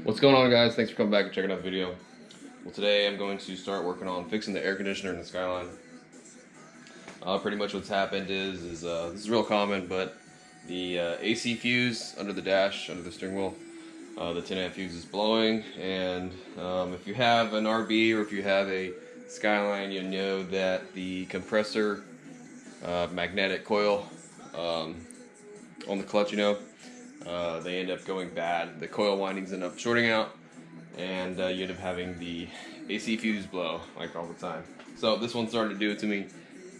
What's going on, guys? Thanks for coming back and checking out the video. Well, today I'm going to start working on fixing the air conditioner in the Skyline. Pretty much what's happened is this is real common, but the AC fuse under the dash, under the steering wheel, the 10 amp fuse is blowing, and if you have an RB or if you have a Skyline, you know that the compressor magnetic coil on the clutch, they end up going bad. The coil windings end up shorting out, and you end up having the AC fuse blow like all the time. So this one started to do it to me,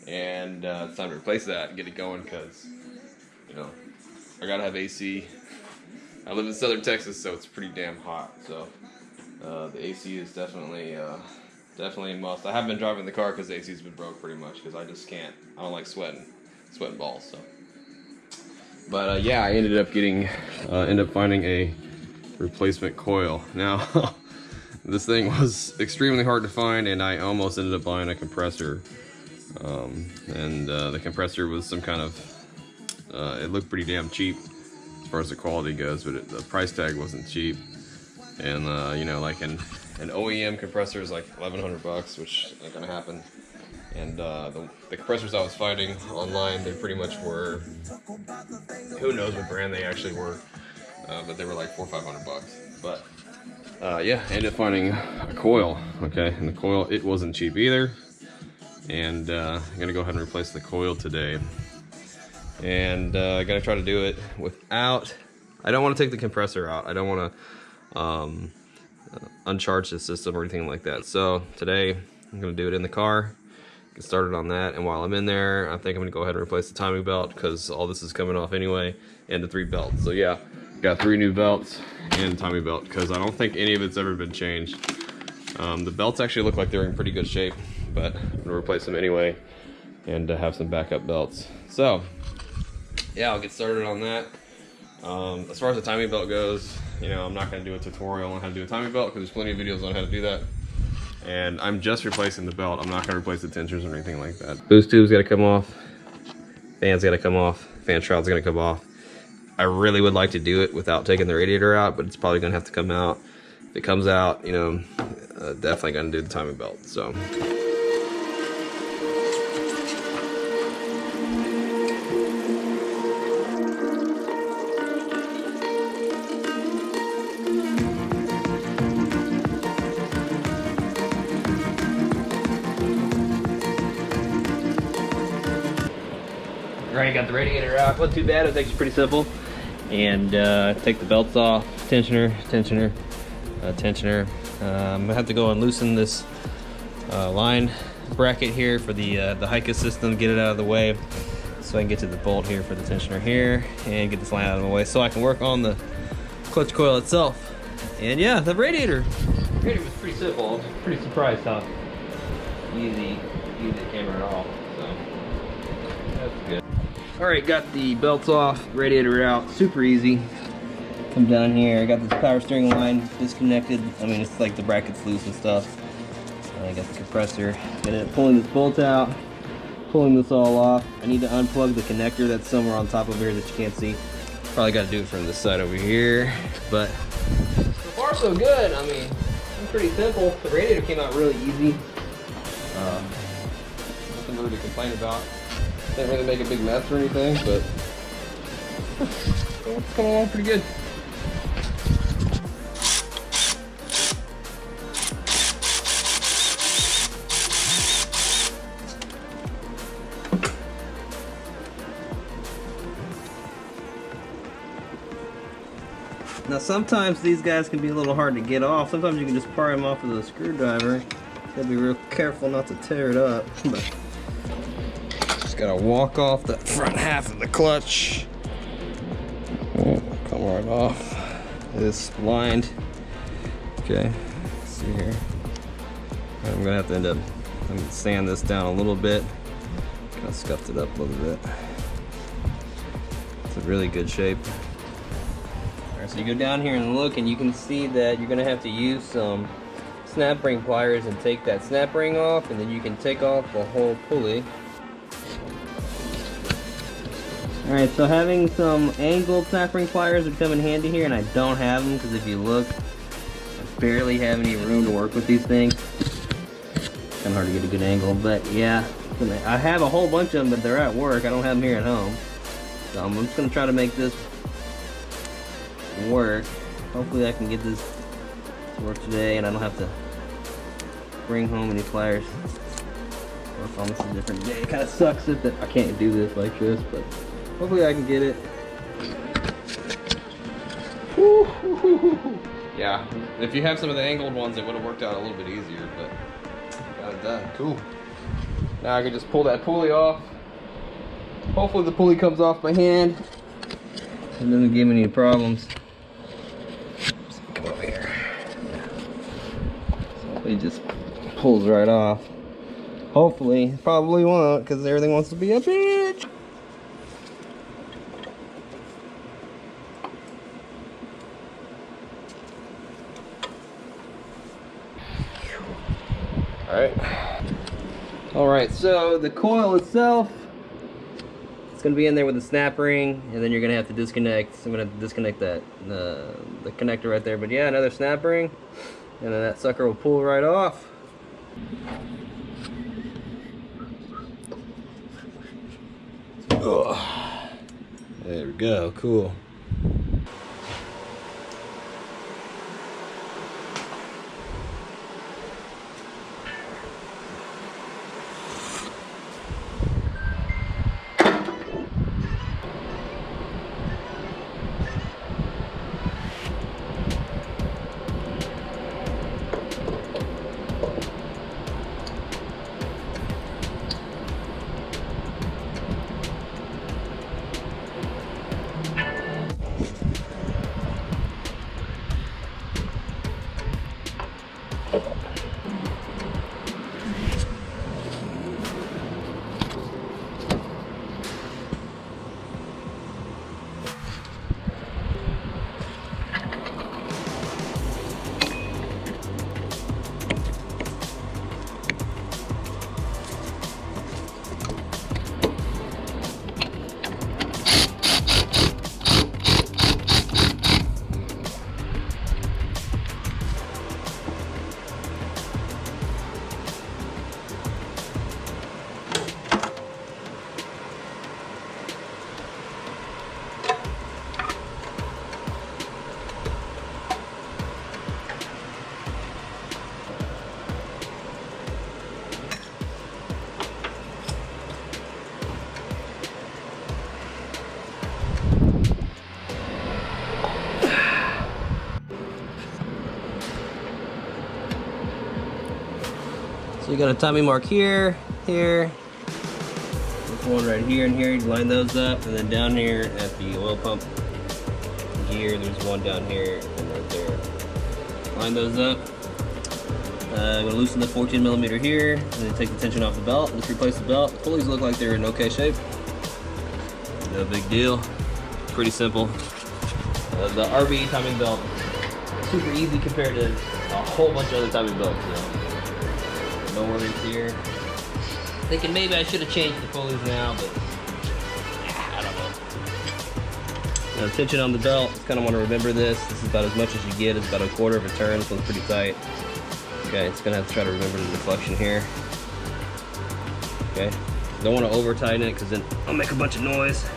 and it's time to replace that and get it going, because I gotta have AC. I live in southern Texas, so it's pretty damn hot. So the AC is definitely a must. I haven't been driving the car because the AC's been broke pretty much, because I just can't. I don't like sweating balls. So. But yeah, I ended up finding a replacement coil. Now, this thing was extremely hard to find, and I almost ended up buying a compressor. The compressor was some kind of, it looked pretty damn cheap as far as the quality goes, but the price tag wasn't cheap. And like an OEM compressor is like $1,100, which ain't gonna happen. And the compressors I was finding online, they pretty much were, who knows what brand they actually were, but they were like $400 or $500. But yeah, I ended up finding a coil. Okay, and the coil, it wasn't cheap either. And I'm gonna go ahead and replace the coil today. And I gotta try to do it without. I don't want to take the compressor out. I don't want to uncharge the system or anything like that. So today I'm gonna do it in the car. Get started on that, and while I'm in there, I think I'm gonna go ahead and replace the timing belt, because all this is coming off anyway, and the 3 belts. So yeah, got 3 new belts and timing belt, because I don't think any of it's ever been changed. The belts actually look like they're in pretty good shape, but I'm gonna replace them anyway and have some backup belts. So yeah, I'll get started on that. As far as the timing belt goes, I'm not gonna do a tutorial on how to do a timing belt, because there's plenty of videos on how to do that. And I'm just replacing the belt. I'm not gonna replace the tensioners or anything like that. Boost tube's gotta come off. Fan's gotta come off. Fan shroud's gonna come off. I really would like to do it without taking the radiator out, but it's probably gonna have to come out. If it comes out, definitely gonna do the timing belt, so. Alright, got the radiator out. Wasn't too bad. It was actually pretty simple. And take the belts off. Tensioner. I'm gonna have to go and loosen this line bracket here for the Heika system. Get it out of the way, so I can get to the bolt here for the tensioner here, and get this line out of the way, so I can work on the clutch coil itself. And yeah, the radiator was pretty simple. I was pretty surprised how easy it came at all. So that's good. Alright, got the belts off, radiator out, super easy. Come down here, I got this power steering line disconnected. I mean, it's like the bracket's loose and stuff. I got the compressor. Gonna pulling this bolt out, pulling this all off. I need to unplug the connector that's somewhere on top of here that you can't see. Probably gotta do it from this side over here, but so far so good. I mean, it's pretty simple. The radiator came out really easy. Nothing really to complain about. Didn't really make a big mess or anything, but it's coming along pretty good. Now sometimes these guys can be a little hard to get off. Sometimes you can just pry them off with a screwdriver. You gotta be real careful not to tear it up. But just gotta walk off the front half of the clutch. Come right off. It's blind. Okay, let's see here. I'm gonna have to I'm gonna sand this down a little bit. Kind of scuffed it up a little bit. It's in really good shape. Alright, so you go down here and look, and you can see that you're gonna have to use some snap ring pliers and take that snap ring off, and then you can take off the whole pulley. Alright, so having some angled snap ring pliers would come in handy here, and I don't have them because if you look, barely have any room to work with these things. Kind of hard to get a good angle, but yeah. I have a whole bunch of them, but they're at work. I don't have them here at home. So I'm just gonna try to make this work. Hopefully I can get this to work today and I don't have to bring home any pliers. Or if almost a different day. It kind of sucks that I can't do this like this, but hopefully I can get it. Yeah, if you have some of the angled ones, it would have worked out a little bit easier, but got it done. Cool. Now I can just pull that pulley off. Hopefully the pulley comes off by hand. It doesn't give me any problems. Come over here. So it just pulls right off. Hopefully, probably won't, because everything wants to be a bitch. Alright, so the coil itself, it's going to be in there with a snap ring, and then you're going to have to disconnect. I'm going to have to disconnect that, the connector right there. But yeah, another snap ring, and then that sucker will pull right off. Ugh. There we go, cool. So you got a timing mark here, here. There's one right here and here. You line those up, and then down here at the oil pump gear, there's one down here and right there. Line those up. I'm gonna loosen the 14mm here, and then take the tension off the belt. Just replace the belt. The pulleys look like they're in okay shape. No big deal. Pretty simple. The RB timing belt, super easy compared to a whole bunch of other timing belts. So no worries here. Thinking maybe I should have changed the pulleys now, but I don't know. Now, tension on the belt, just kind of want to remember this. This is about as much as you get. It's about a quarter of a turn. This one's pretty tight. Okay, it's gonna have to try to remember the deflection here. Okay, don't want to over tighten it because then I'll make a bunch of noise.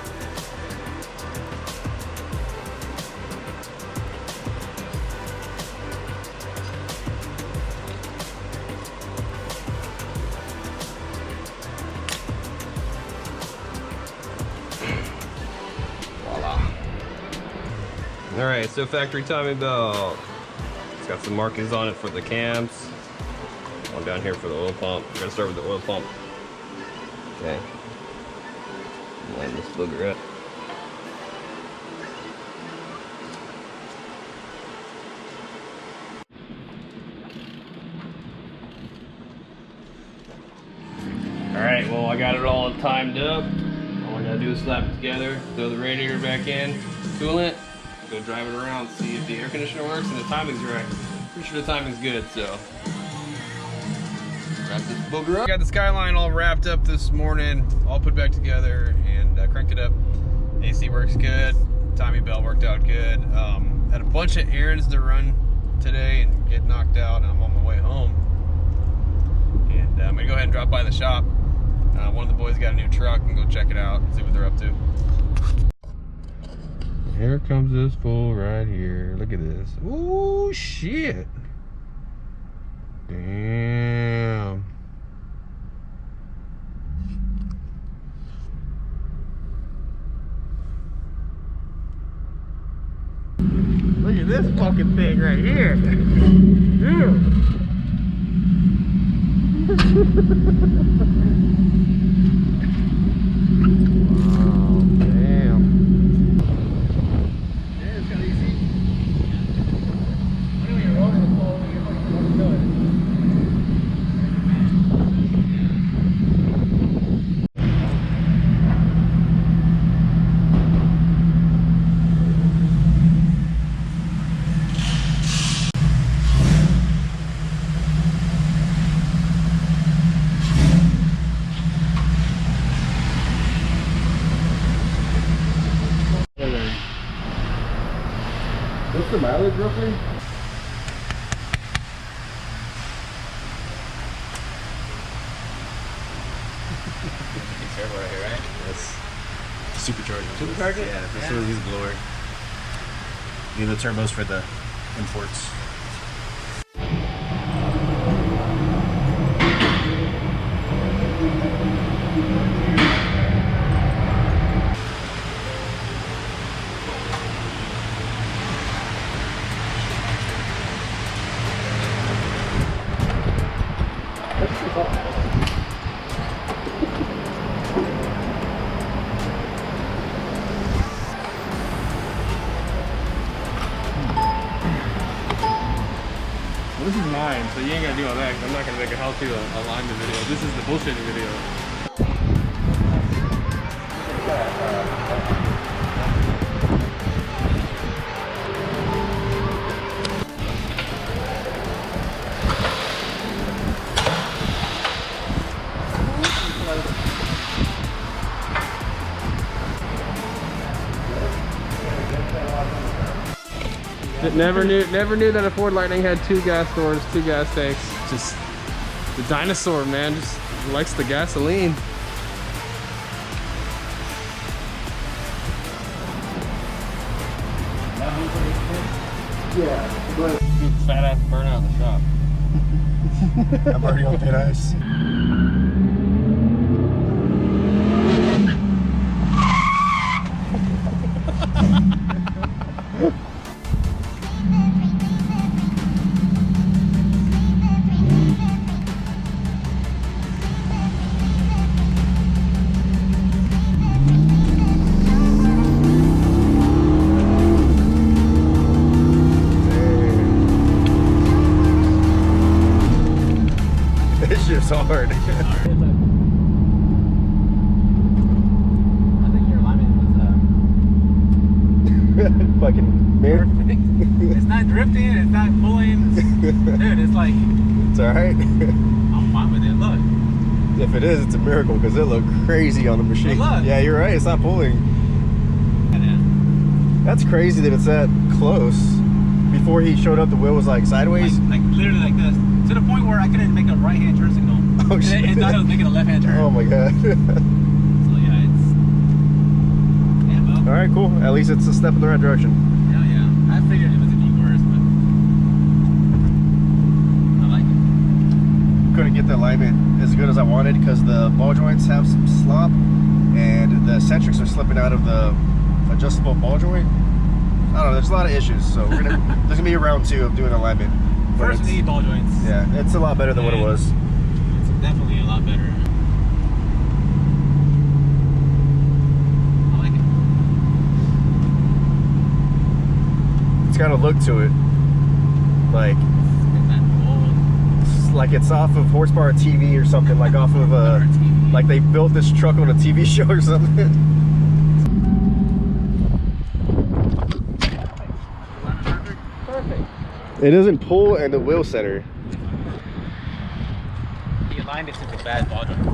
Alright, so factory timing belt. It's got some markings on it for the cams. One down here for the oil pump. We're gonna start with the oil pump. Okay. Line this booger up. Alright, well I got it all timed up. All I gotta do is slap it together, throw the radiator back in, coolant, go drive it around, see if the air conditioner works and the timing's right. Pretty sure the timing's good, so. Wrap this booger up. Got the Skyline all wrapped up this morning, all put back together and cranked it up. AC works good, timing belt worked out good. Had a bunch of errands to run today and get knocked out, and I'm on my way home. And I'm gonna go ahead and drop by the shop. One of the boys got a new truck, and go check it out and see what they're up to. Here comes this fool right here. Look at this. Ooh, shit. Damn. Look at this fucking thing right here. Dude. Wow, damn. Yeah, it's got easy. What are you rolling the pole? You're fucking doing. What's the mileage roughly? Turbo right here, right? That's supercharger. Supercharger? Yeah, this is his blower. You know, the turbos for the imports. This is mine, so you ain't gotta do all that, 'cause I'm not gonna make a how-to alignment video. This is the bullshitting video. Never knew that a Ford Lightning had 2 gas doors, 2 gas tanks. Just the dinosaur, man, just likes the gasoline. Yeah, but Dude, fat ass burnout in the shop. I'm already on thin ice. This shit's hard. I think your alignment was Fucking mirror. it's not drifting, it's not pulling. Dude, it's like, It's alright. I'm fine with it. Look. If it is, it's a miracle because it looked crazy on the machine. Well, look. Yeah, you're right. It's not pulling. And then, That's crazy that it's that close. Before he showed up, the wheel was like sideways. like literally like this. To the point where I couldn't make a right hand turn signal. Oh, shit. It thought I was making a left hand turn. Oh my god. So yeah, it's. Yeah, well. All right, cool. At least it's a step in the right direction. Hell yeah. I figured it was gonna be worse, but I like it. Couldn't get the alignment as good as I wanted because the ball joints have some slop and the eccentrics are slipping out of the adjustable ball joint. I don't know, there's a lot of issues, so we're gonna there's gonna be a round 2 of doing alignment. But First we need ball joints. yeah, it's a lot better than what it was. It's definitely a lot better. I like it. It's got a look to it. Like it's off of Horsepower TV or something, like off of like they built this truck on a TV show or something. It doesn't pull and the wheel center. He aligned it to the bad ball joint.